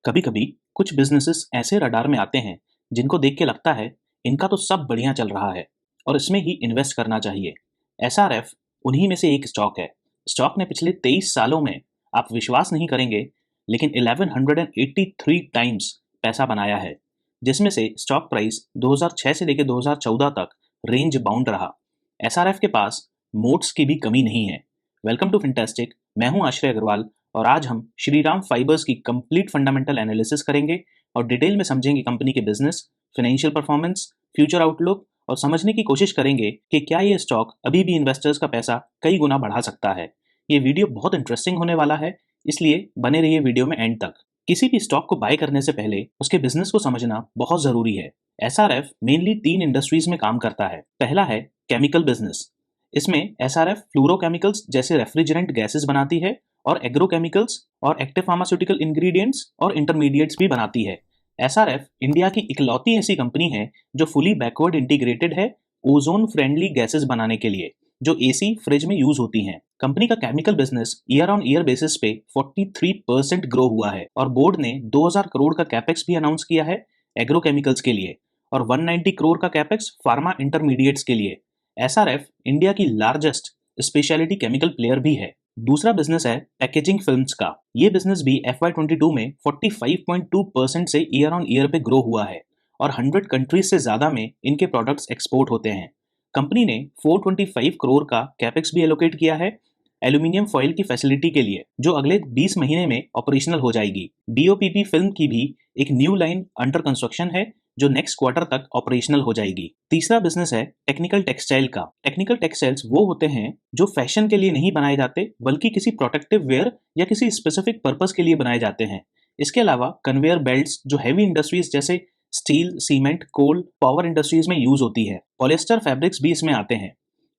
कभी कभी कुछ बिजनेसेस ऐसे रडार में आते हैं जिनको देख के लगता है इनका तो सब बढ़िया चल रहा है और इसमें ही इन्वेस्ट करना चाहिए। एसआरएफ उन्हीं में से एक स्टॉक है। स्टॉक ने पिछले 23 सालों में, आप विश्वास नहीं करेंगे, लेकिन 1183 टाइम्स पैसा बनाया है, जिसमें से स्टॉक प्राइस 2006 से लेकर 2014 तक रेंज बाउंड रहा। एसआरएफ के पास मोट्स की भी कमी नहीं है। Welcome to Fintastic. मैं हूं आश्रय अग्रवाल और आज हम श्रीराम फाइबर्स की कंप्लीट फंडामेंटल एनालिसिस करेंगे और डिटेल में समझेंगे कंपनी के business, financial performance, future outlook और समझने की कोशिश करेंगे कि क्या ये स्टॉक अभी भी इन्वेस्टर्स का पैसा कई गुना बढ़ा सकता है। ये वीडियो बहुत इंटरेस्टिंग होने वाला है, इसलिए बने रहिए वीडियो में एंड तक। किसी भी स्टॉक को बाय करने से पहले उसके बिजनेस को समझना बहुत जरूरी है। एसआरएफ मेनली 3 इंडस्ट्रीज में काम करता है। पहला है केमिकल बिजनेस। इसमें एसआरएफ फ्लोरोकेमिकल्स जैसे रेफ्रिजरेंट गैसेस बनाती है और एग्रोकेमिकल्स और एक्टिव फार्मास्यूटिकल इंग्रेडिएंट्स और इंटरमीडिएट्स भी बनाती है। एसआरएफ इंडिया की इकलौती ऐसी कंपनी है जो फुली बैकवर्ड इंटीग्रेटेड है ओजोन फ्रेंडली गैसेस बनाने के लिए, जो एसी फ्रिज में यूज होती हैं। कंपनी का chemical business year on year basis पे 43% ग्रो हुआ है और बोर्ड ने 2000 करोड़ का कैपेक्स भी अनाउंस किया है एग्रोकेमिकल्स के लिए और 190 करोड़ का कैपेक्स फार्मा इंटरमीडिएट्स के लिए। एसआरएफ इंडिया की लार्जेस्ट स्पेशलिटी केमिकल प्लेयर भी है। दूसरा बिजनेस है पैकेजिंग फिल्म्स का। ये बिजनेस भी FY22 में 45.2% से ईयर ऑन ईयर पे ग्रो हुआ है और 100 कंट्रीज से ज्यादा में इनके प्रोडक्ट्स एक्सपोर्ट होते हैं। कंपनी ने 425 करोड़ का कैपेक्स भी एलोकेट किया है एल्यूमिनियम फॉइल की फैसिलिटी के लिए, जो अगले 20 महीने में ऑपरेशनल हो जाएगी। BOPP फिल्म की भी एक न्यू लाइन अंडर कंस्ट्रक्शन है जो नेक्स्ट क्वार्टर तक ऑपरेशनल हो जाएगी। तीसरा बिजनेस है टेक्निकल टेक्सटाइल का। टेक्निकल टेक्सटाइल्स वो होते हैं जो फैशन के लिए नहीं बनाए जाते बल्कि किसी प्रोटेक्टिव वेयर या किसी स्पेसिफिक पर्पस के लिए बनाए जाते हैं। इसके अलावा कन्वेयर बेल्ट्स जो हैवी इंडस्ट्रीज जैसे स्टील, सीमेंट, कोल, पावर इंडस्ट्रीज में यूज होती है। पॉलिएस्टर फैब्रिक्स भी इसमें आते हैं।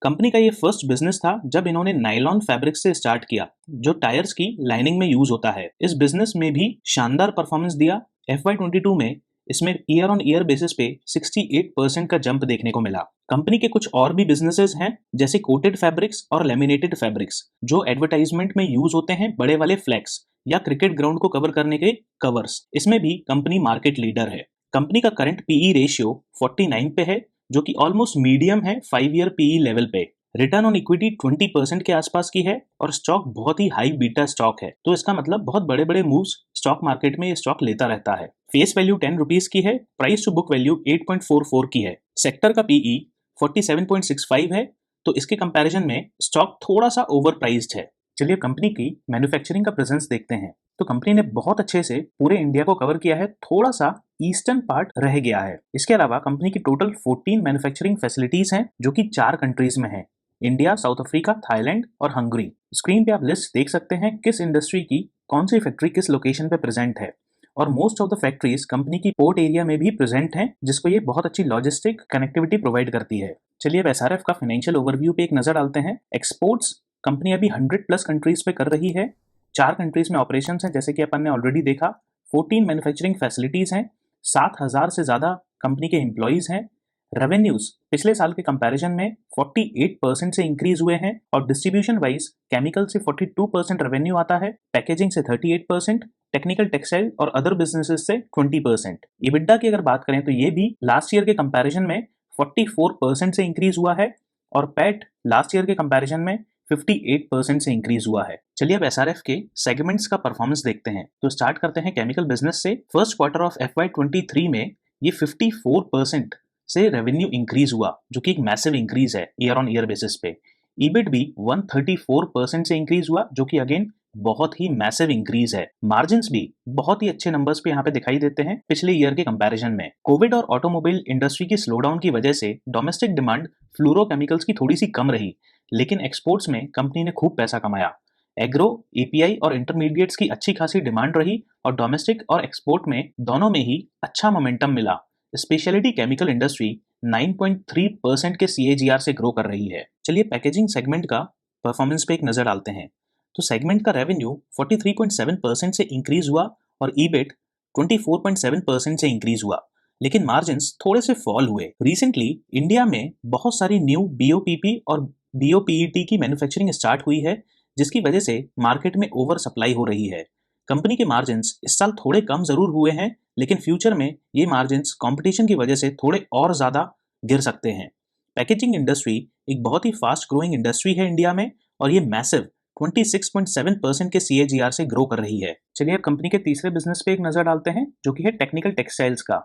कंपनी का ये फर्स्ट बिजनेस था जब इन्होंने नायलॉन फैब्रिक से स्टार्ट किया जो टायर्स की लाइनिंग में यूज होता है। इस बिजनेस में भी शानदार परफॉर्मेंस दिया। FY22 में इसमें ईयर ऑन ईयर बेसिस पे 68% का जंप देखने को मिला। कंपनी के कुछ और भी बिजनेसेस हैं जैसे कोटेड फैब्रिक्स और लेमिनेटेड फैब्रिक्स जो एडवर्टाइजमेंट में यूज होते हैं, बड़े वाले फ्लैक्स या क्रिकेट ग्राउंड को कवर करने के कवर्स। इसमें भी कंपनी मार्केट लीडर है। कंपनी का करंट PE रेशियो 49 पे है जो कि ऑलमोस्ट मीडियम है 5 ईयर PE लेवल पे। रिटर्न ऑन इक्विटी 20% के आसपास की है और स्टॉक बहुत ही हाई बीटा स्टॉक है, तो इसका मतलब बहुत बड़े बड़े मूव्स स्टॉक मार्केट में ये स्टॉक लेता रहता है। फेस वैल्यू 10 रुपीज की है, प्राइस टू बुक वैल्यू 8.44 की है। सेक्टर का PE 47.65 है, तो इसके कंपैरिजन में स्टॉक थोड़ा सा ओवर प्राइस्ड है। चलिए कंपनी की मैन्युफैक्चरिंग का प्रेजेंस देखते हैं। तो कंपनी ने बहुत अच्छे से पूरे इंडिया को कवर किया है, थोड़ा सा ईस्टर्न पार्ट रह गया है। इसके अलावा कंपनी की टोटल 14 मैन्युफैक्चरिंग फैसिलिटीज हैं जो कि 4 कंट्रीज में है, इंडिया, साउथ अफ्रीका, थाईलैंड और हंगरी। स्क्रीन पे आप लिस्ट देख सकते हैं किस इंडस्ट्री की कौन सी फैक्ट्री किस लोकेशन पे प्रेजेंट है और most of the factories company की पोर्ट एरिया में भी प्रेजेंट हैं, जिसको ये बहुत अच्छी लॉजिस्टिक कनेक्टिविटी प्रोवाइड करती है। चलिए अब एसआरएफ का फाइनेंशियल ओवरव्यू पे एक नजर डालते हैं। एक्सपोर्ट्स कंपनी अभी 100+ कंट्रीज पे कर रही है। 4 कंट्रीज में ऑपरेशन है जैसे कि अपन ने ऑलरेडी देखा। 14 मैन्युफैक्चरिंग फैसिलिटीज हैं, 7000 से ज्यादा कंपनी के एम्प्लॉइज हैं। रेवेन्यूज पिछले साल के कंपैरिजन में 48% से इंक्रीज हुए हैं और डिस्ट्रीब्यूशन वाइज केमिकल से 42% रेवेन्यू आता है, पैकेजिंग से 38%, टेक्निकल टेक्सटाइल और अदर बिजनेसेस से 20%। EBITDA की अगर बात करें तो ये भी लास्ट ईयर के कंपैरिजन में 44% से इंक्रीज हुआ है और पैट लास्ट ईयर के कंपैरिजन में 58% से इंक्रीज हुआ है। चलिए अब एसआरएफ के सेगमेंट्स का परफॉर्मेंस देखते हैं। तो स्टार्ट करते हैं केमिकल बिजनेस से। फर्स्ट क्वार्टर ऑफ FY23 में ये 54% से रेवेन्यू इंक्रीज हुआ, जो कि एक मैसिव इंक्रीज है ईयर ऑन ईयर बेसिस पे। EBIT भी 134% से इंक्रीज हुआ, जो कि अगेन बहुत ही मैसिव इंक्रीज है। मार्जिन्स भी बहुत ही अच्छे नंबर्स पे यहाँ पे दिखाई देते हैं पिछले ईयर के कंपैरिजन में। कोविड और ऑटोमोबाइल इंडस्ट्री की स्लोडाउन की वजह से डोमेस्टिक डिमांड फ्लोरोकेमिकल्स की थोड़ी सी कम रही, लेकिन एक्सपोर्ट्स में कंपनी ने खूब पैसा कमाया। एग्रो, API और इंटरमीडिएट्स की अच्छी खासी डिमांड रही और डोमेस्टिक और एक्सपोर्ट में दोनों में ही अच्छा मोमेंटम मिला। स्पेशलिटी केमिकल इंडस्ट्री 9.3% के CAGR से ग्रो कर रही है। चलिए पैकेजिंग सेगमेंट का परफॉर्मेंस पे एक नजर डालते हैं। तो सेगमेंट का रेवेन्यू 43.7% से इंक्रीज हुआ और EBIT 24.7% से इंक्रीज हुआ, लेकिन मार्जिन्स थोड़े से फॉल हुए। रिसेंटली इंडिया में बहुत सारी न्यू BOPP और BOPET की मैन्युफैक्चरिंग स्टार्ट हुई है, जिसकी वजह से मार्केट में ओवर सप्लाई हो रही है। कंपनी के मार्जिन्स इस साल थोड़े कम जरूर हुए हैं, लेकिन फ्यूचर में ये मार्जिन्स कंपटीशन की वजह से थोड़े और ज्यादा गिर सकते हैं। पैकेजिंग इंडस्ट्री एक बहुत ही फास्ट ग्रोइंग इंडस्ट्री है इंडिया में, और ये मैसिव 26.7% के CAGR से ग्रो कर रही है। चलिए अब कंपनी के तीसरे बिजनेस पे एक नजर डालते हैं, जो कि है टेक्निकल टेक्सटाइल्स का।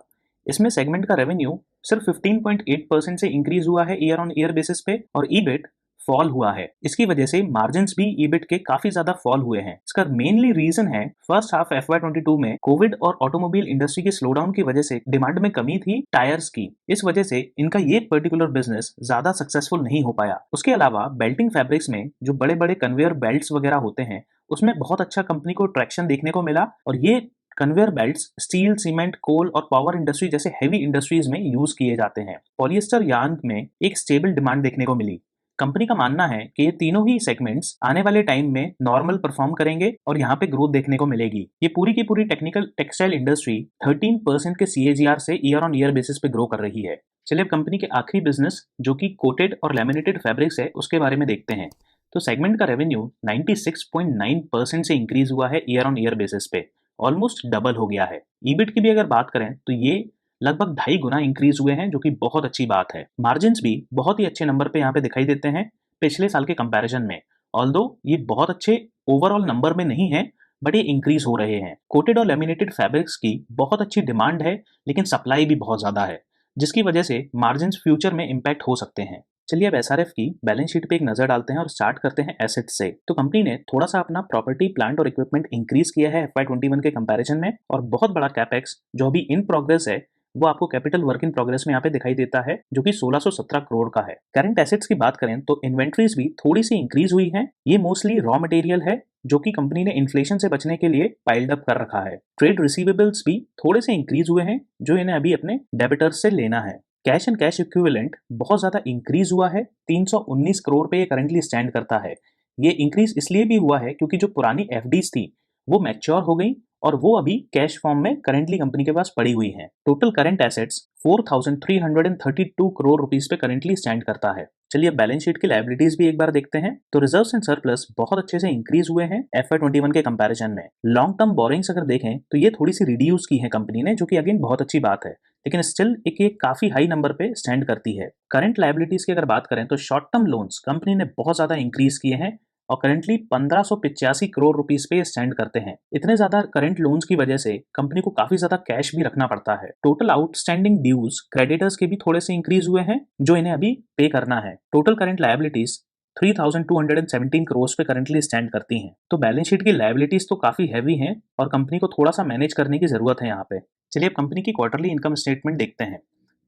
इसमें सेगमेंट का रेवेन्यू सिर्फ 15.8% से इंक्रीज हुआ है ईयर ऑन ईयर बेसिस पे, और ईबिट फॉल हुआ है। इसकी वजह से मार्जिन्स भी ईबिट के काफी ज्यादा फॉल हुए हैं। इसका मेनली रीजन है फर्स्ट हाफ FY22 में कोविड और ऑटोमोबाइल इंडस्ट्री के स्लोडाउन की वजह से डिमांड में कमी थी टायर्स की। इस वजह से इनका ये पर्टिकुलर बिजनेस ज्यादा सक्सेसफुल नहीं हो पाया। उसके अलावा बेल्टिंग फैब्रिक्स में जो बड़े बड़े कन्वेयर बेल्ट्स वगैरह होते हैं, उसमें बहुत अच्छा कंपनी को ट्रैक्शन देखने को मिला, और ये कन्वेयर बेल्ट्स स्टील, सीमेंट, कोल और पावर इंडस्ट्री जैसे हेवी इंडस्ट्रीज में यूज किए जाते हैं। पॉलिएस्टर यार्न में एक स्टेबल डिमांड देखने को मिली। कंपनी का मानना है कि ये तीनों ही सेगमेंट्स आने वाले टाइम में नॉर्मल परफॉर्म करेंगे और यहाँ पे ग्रोथ देखने को मिलेगी। ये पूरी की पूरी टेक्निकल टेक्सटाइल इंडस्ट्री 13% के CAGR से ईयर ऑन ईयर बेसिस पे ग्रो कर रही है। चलिए अब कंपनी के आखिरी बिजनेस, जो कि कोटेड और लैमिनेटेड फैब्रिक्स है, उसके बारे में देखते हैं। तो सेगमेंट का रेवेन्यू 96.9% से इंक्रीज हुआ है ईयर ऑन ईयर बेसिस पे, ऑलमोस्ट डबल हो गया है। ईबिट की भी अगर बात करें तो ये लगभग 2.5 गुना इंक्रीज हुए हैं, जो कि बहुत अच्छी बात है। मार्जिन्स भी बहुत ही अच्छे नंबर पे यहाँ पे दिखाई देते हैं पिछले साल के कंपैरिजन में। ऑल्दो ये बहुत अच्छे ओवरऑल नंबर में नहीं है, बट ये इंक्रीज हो रहे हैं। कोटेड और लेमिनेटेड फैब्रिक्स की बहुत अच्छी डिमांड है, लेकिन सप्लाई भी बहुत ज्यादा है, जिसकी वजह से मार्जिन्स फ्यूचर में इम्पैक्ट हो सकते हैं। चलिए अब SRF की बैलेंस शीट पे एक नजर डालते हैं और स्टार्ट करते हैं एसेट से। तो कंपनी ने थोड़ा सा अपना प्रॉपर्टी, प्लांट और इक्विपमेंट इंक्रीज किया है FY21 के कंपैरिजन में, और बहुत बड़ा कैपेक्स जो अभी इन प्रोग्रेस है वो आपको कैपिटल वर्क इन प्रोग्रेस में यहाँ पे दिखाई देता है, जो कि 1617 करोड़ का है। करंट एसेट्स की बात करें तो इन्वेंट्रीज भी थोड़ी सी इंक्रीज हुई है। ये मोस्टली रॉ मटेरियल है, जो कि कंपनी ने इन्फ्लेशन से बचने के लिए पाइल्ड अप कर रखा है। ट्रेड रिसीवेबल्स भी थोड़े से इंक्रीज हुए हैं, जो इन्हें अभी अपने डेबिटर्स से लेना है। कैश एंड कैश इक्विवेलेंट बहुत ज्यादा इंक्रीज हुआ है, 319 करोड़ पे ये करंटली स्टैंड करता है। ये इंक्रीज इसलिए भी हुआ है क्योंकि जो पुरानी FDs थी वो मैच्योर हो गई, और वो अभी कैश फॉर्म में करंटली कंपनी के पास पड़ी हुई हैं। Total current assets 4332 crore rupees पे करंटली स्टैंड करता है। चलिए बैलेंस शीट की लायबिलिटीज भी एक बार देखते हैं। तो रिजर्व्स एंड सरप्लस बहुत अच्छे से इंक्रीज हुए हैं FY21 के कंपैरिजन में। लॉन्ग टर्म बोरिंग्स अगर देखें तो ये थोड़ी सी रिड्यूस की है कंपनी ने, जो कि अगेन बहुत अच्छी बात है, लेकिन स्टिल ये काफी हाई नंबर पे स्टैंड करती है। करंट लायबिलिटीज की अगर बात करें तो शॉर्ट टर्म लोन्स कंपनी ने बहुत ज्यादा इंक्रीज किए हैं, और करंटली 1585 करोड़ रुपीस पे स्टैंड करते हैं। इतने ज्यादा करंट लोन्स की वजह से कंपनी को काफी ज्यादा कैश भी रखना पड़ता है। टोटल आउटस्टैंडिंग ड्यूज क्रेडिटर्स के भी थोड़े से इंक्रीज हुए हैं, जो इन्हें अभी पे करना है। टोटल करंट लायबिलिटीज 3217 करोड़ पे करंटली स्टैंड करती हैं। तो बैलेंस शीट की लायबिलिटीज तो काफी हैवी हैं, और कंपनी को थोड़ा सा मैनेज करने की जरूरत है यहाँ पे। चलिए अब कंपनी की क्वार्टरली इनकम स्टेटमेंट देखते हैं।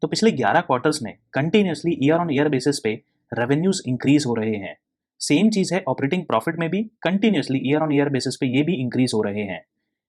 तो पिछले 11 क्वार्टर्स में continuously year on year basis पे रेवेन्यूज इंक्रीज हो रहे हैं। सेम चीज है ऑपरेटिंग प्रॉफिट में भी, continuously year on year basis पे ये भी इंक्रीज हो रहे हैं।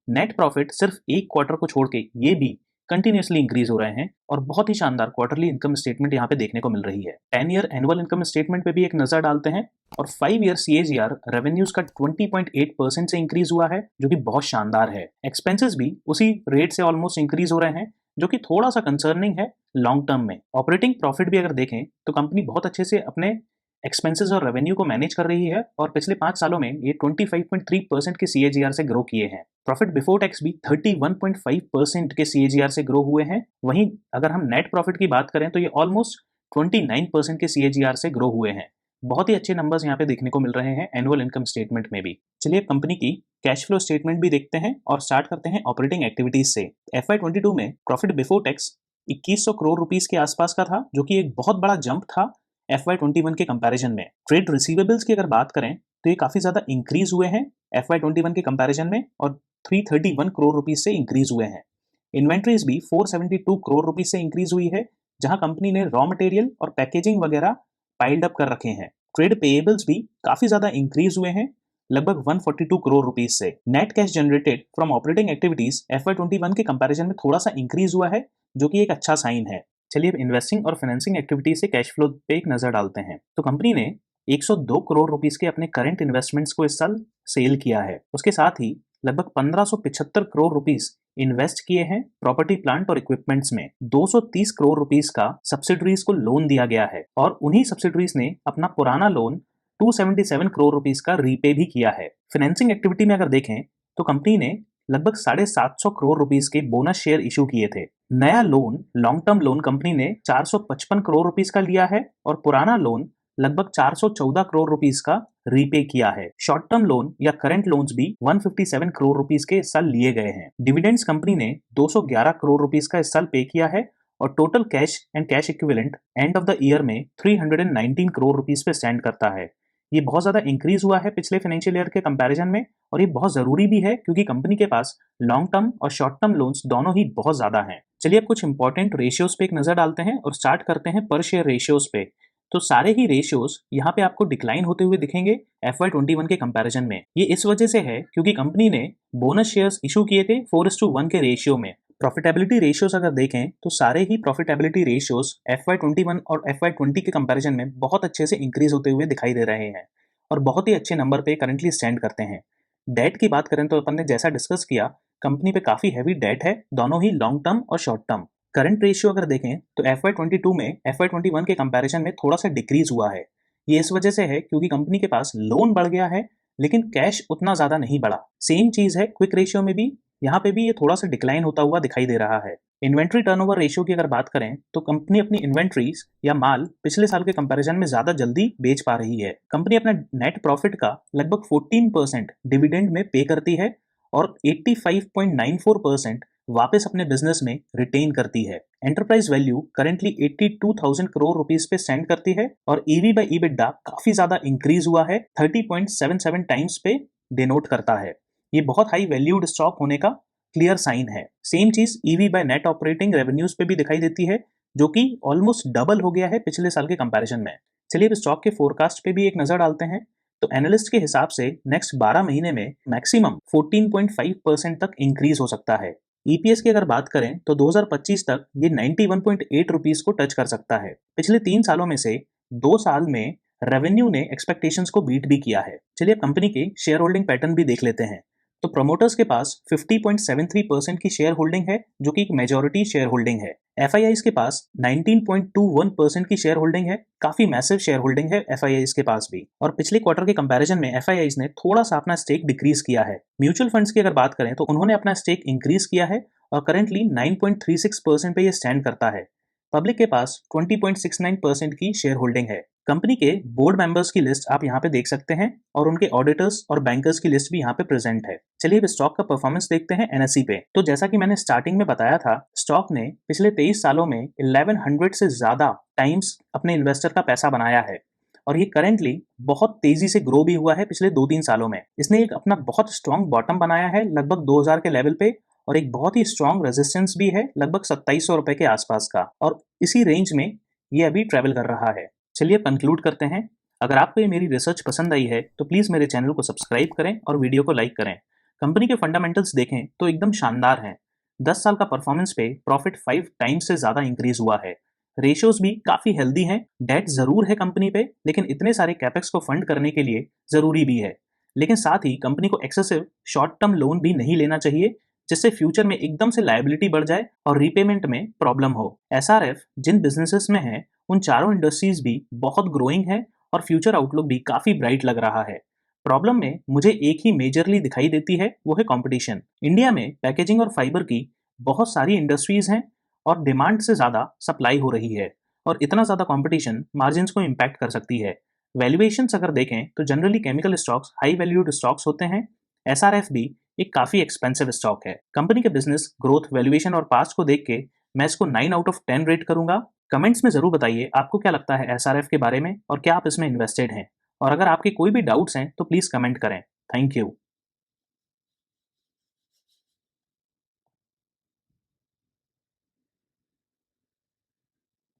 नेट प्रॉफिट सिर्फ एक क्वार्टर को छोड़ के ये भी कंटिन्यूसली इंक्रीज हो रहे हैं, और बहुत ही शानदार क्वार्टरली इनकम स्टेटमेंट यहाँ पे देखने को मिल रही है। 10 ईयर एनुअल इनकम स्टेटमेंट पे भी एक नजर डालते हैं, और 5 ईयर CAGR रेवेन्यूज का 20.8% से इंक्रीज हुआ है, जो कि बहुत शानदार है। एक्सपेंसेस भी उसी रेट से ऑलमोस्ट इंक्रीज हो रहे हैं, जो कि थोड़ा सा कंसर्निंग है लॉन्ग टर्म में। ऑपरेटिंग प्रॉफिट भी अगर देखें तो कंपनी बहुत अच्छे से अपने एक्सपेंसेस और रेवेन्यू को मैनेज कर रही है, और पिछले 5 सालों में ये 25.3% के CAGR से ग्रो किए हैं। प्रॉफिट बिफोर टैक्स भी 31.5% के CAGR से ग्रो हुए हैं। वहीं अगर हम नेट प्रॉफिट की बात करें तो ये ऑलमोस्ट 29% के CAGR से ग्रो हुए हैं। बहुत ही अच्छे नंबर्स यहाँ पे देखने को मिल रहे हैं एनुअल इनकम स्टेटमेंट में भी। चलिए कंपनी की कैश फ्लो स्टेटमेंट भी देखते हैं और स्टार्ट करते हैं ऑपरेटिंग एक्टिविटीज से। FY22 में profit before tax 2100 crore rupees के आसपास का था, जो कि एक बहुत बड़ा जंप था FY21 के कंपैरिजन में। ट्रेड रिसीवेबल्स की अगर बात करें तो ये काफी ज्यादा इंक्रीज हुए हैं FY21 के कंपैरिजन में, और 331 करोड़ रुपीस से इंक्रीज हुए हैं। इन्वेंट्रीज भी 472 करोड़ रुपीस से इंक्रीज हुई है, जहां कंपनी ने रॉ मटेरियल और पैकेजिंग वगैरह पाइल्ड अप कर रखे हैं। ट्रेड पेएबल्स भी काफी ज्यादा इंक्रीज हुए हैं, लगभग 142 करोड़ रुपीस से। Net cash generated from operating activities FY21 के कंपैरिजन में थोड़ा सा इंक्रीज हुआ है, जो कि एक अच्छा साइन है। चलिए अब इन्वेस्टिंग और फाइनेंसिंग एक्टिविटीज से कैश फ्लो पे एक नजर डालते हैं। तो कंपनी ने 102 करोड़ रुपीस के अपने करंट इन्वेस्टमेंट्स को इस साल सेल किया है। उसके साथ ही लगभग 1575 करोड़ रुपीस इन्वेस्ट किए हैं प्रॉपर्टी, प्लांट और इक्विपमेंट्स में। 230 करोड़ रुपीस का सब्सिडरीज को लोन दिया गया है, और उन्हीं सब्सिडरीज ने अपना पुराना लोन 277 करोड़ रुपीस का रीपे भी किया है। फाइनेंसिंग एक्टिविटी में अगर देखें तो कंपनी ने लगभग 750 करोड़ रुपीस के बोनस शेयर इशू किए थे। नया loan, long term loan company ने 455 करोड़ रुपीस का लिया है और पुराना लोन लगभग 414 करोड़ रुपीस का रीपे किया है। शॉर्ट टर्म लोन या करंट लोन्स भी 157 करोड़ रुपीस के इस साल लिए गए हैं। डिविडेंड्स कंपनी ने 211 करोड़ रुपीस का इस साल पे किया है और total cash and cash equivalent end of the year में 319 करोड़ रुपीस पे स्टैंड करता है। ये बहुत ज्यादा इंक्रीज हुआ है पिछले फाइनेंशियल ईयर के कंपैरिजन में और ये बहुत जरूरी भी है क्योंकि कंपनी के पास लॉन्ग टर्म और शॉर्ट टर्म लोन्स दोनों ही बहुत ज्यादा हैं। चलिए अब कुछ इंपॉर्टेंट रेशियोज पे एक नजर डालते हैं और स्टार्ट करते हैं पर शेयर रेशियोज पे। तो सारे ही रेशियोज यहाँ पे आपको डिक्लाइन होते हुए दिखेंगे FY21 के कंपैरिजन में। ये इस वजह से है क्योंकि कंपनी ने बोनस शेयर्स इशू किए थे 4:1 के रेशियो में। प्रॉफिटेबिलिटी रेशियोज अगर देखें तो सारे ही प्रॉफिटेबिलिटी रेशियोज FY21 और FY20 के कंपैरिजन में बहुत अच्छे से इंक्रीज होते हुए दिखाई दे रहे हैं और बहुत ही अच्छे नंबर पे करंटली स्टैंड करते हैं। डेट की बात करें तो अपन ने जैसा डिस्कस किया, कंपनी पे काफी हैवी डेट है, दोनों ही लॉन्ग टर्म और शॉर्ट टर्म। करंट रेशियो अगर देखें तो FY22 में FY21 के कंपैरिजन में थोड़ा सा डिक्रीज हुआ है। ये इस वजह से है क्योंकि कंपनी के पास लोन बढ़ गया है लेकिन कैश उतना ज्यादा नहीं बढ़ा। सेम चीज है क्विक रेशियो में भी, यहाँ पे भी ये थोड़ा सा डिक्लाइन होता हुआ दिखाई दे रहा है। इन्वेंट्री टर्नओवर रेशियो की अगर बात करें तो कंपनी अपनी इन्वेंट्रीज या माल पिछले साल के कंपैरिजन में ज्यादा जल्दी बेच पा रही है। कंपनी अपना नेट प्रॉफिट का लगभग 14% डिविडेंड में पे करती है और 85.94% वापस अपने बिजनेस में रिटेन करती है। Enterprise value currently 82,000 crore rupees पे स्टैंड करती है और EV बाय EBITDA काफी ज्यादा इंक्रीज हुआ है, 30.77 टाइम्स पे डिनोट करता है। ये बहुत हाई वैल्यूड स्टॉक होने का क्लियर साइन है। सेम चीज EV by net operating revenues पे भी दिखाई देती है जो कि ऑलमोस्ट डबल हो गया है पिछले साल के कंपैरिजन में। चलिए अब स्टॉक के फोरकास्ट पे भी एक नजर डालते हैं। तो एनालिस्ट के हिसाब से नेक्स्ट 12 महीने में मैक्सिमम 14.5% तक इंक्रीज हो सकता है। EPS की अगर बात करें तो 2025 तक ये 91.8 रुपीस को टच कर सकता है। पिछले 3 सालों में से 2 साल में रेवेन्यू ने एक्सपेक्टेशंस को बीट भी किया है। चलिए कंपनी के शेयर होल्डिंग पैटर्न भी देख लेते हैं। तो प्रोमोटर्स के पास 50.73% की शेयर होल्डिंग है जो कि एक मेजॉरिटी शेयर होल्डिंग है। FIIs के पास 19.21% की शेयर होल्डिंग है, काफी मैसिव शेयर होल्डिंग है FIIs के पास भी। और पिछले क्वार्टर के कंपैरिजन में FIIs ने थोड़ा सा अपना स्टेक डिक्रीज किया है। म्यूचुअल फंड्स की अगर बात करें तो उन्होंने अपना स्टेक इंक्रीज किया है और करेंटली 9.36% पे ये स्टैंड करता है। पब्लिक के पास 20.69% की शेयर होल्डिंग है। कंपनी के बोर्ड मेंबर्स की लिस्ट आप यहाँ पे देख सकते हैं और उनके ऑडिटर्स और बैंकर्स की लिस्ट भी यहाँ पे प्रेजेंट है। चलिए अब स्टॉक का परफॉर्मेंस देखते हैं NSE पे। तो जैसा कि मैंने स्टार्टिंग में बताया था, स्टॉक ने पिछले 23 सालों में 1100 से ज्यादा टाइम्स अपने इन्वेस्टर का पैसा बनाया है और ये करेंटली बहुत तेजी से ग्रो भी हुआ है पिछले 2-3 सालों में। इसने एक अपना बहुत स्ट्रॉन्ग बॉटम बनाया है लगभग 2000 के लेवल पे और एक बहुत ही स्ट्रॉन्ग रेजिस्टेंस भी है लगभग 2700 रुपए के आसपास का और इसी रेंज में ये अभी ट्रेवल कर रहा है। चलिए कंक्लूड करते हैं। अगर आपको ये मेरी रिसर्च पसंद आई है तो प्लीज़ मेरे चैनल को सब्सक्राइब करें और वीडियो को लाइक करें। कंपनी के फंडामेंटल्स देखें तो एकदम शानदार हैं। 10 साल का परफॉर्मेंस पे प्रॉफिट 5 टाइम्स से ज़्यादा इंक्रीज हुआ है। रेशियोज भी काफ़ी हेल्दी हैं। डेट ज़रूर है कंपनी पे लेकिन इतने सारे कैपेक्स को फंड करने के लिए ज़रूरी भी है। लेकिन साथ ही कंपनी को एक्सेसिव शॉर्ट टर्म लोन भी नहीं लेना चाहिए जिससे फ्यूचर में एकदम से लायबिलिटी बढ़ जाए और रीपेमेंट में प्रॉब्लम हो। SRF जिन बिजनेसेस में है उन चारों इंडस्ट्रीज भी बहुत ग्रोइंग है और फ्यूचर आउटलुक भी काफी ब्राइट लग रहा है। प्रॉब्लम में मुझे एक ही मेजरली दिखाई देती है, वो है कंपटीशन। इंडिया में पैकेजिंग और फाइबर की बहुत सारी इंडस्ट्रीज हैं और डिमांड से ज्यादा सप्लाई हो रही है और इतना ज्यादा कंपटीशन मार्जिन्स को इम्पैक्ट कर सकती है। वैल्यूएशंस अगर देखें तो generally chemical stocks high valued stocks होते हैं। SRF भी एक काफी एक्सपेंसिव स्टॉक है। कंपनी के बिजनेस ग्रोथ, वैल्यूएशन और पास्ट को देख के मैं इसको 9 आउट ऑफ 10 रेट करूंगा। कमेंट्स में जरूर बताइए आपको क्या लगता है SRF के बारे में और क्या आप इसमें इन्वेस्टेड हैं। और अगर आपके कोई भी डाउट्स हैं तो प्लीज कमेंट करें। Thank you.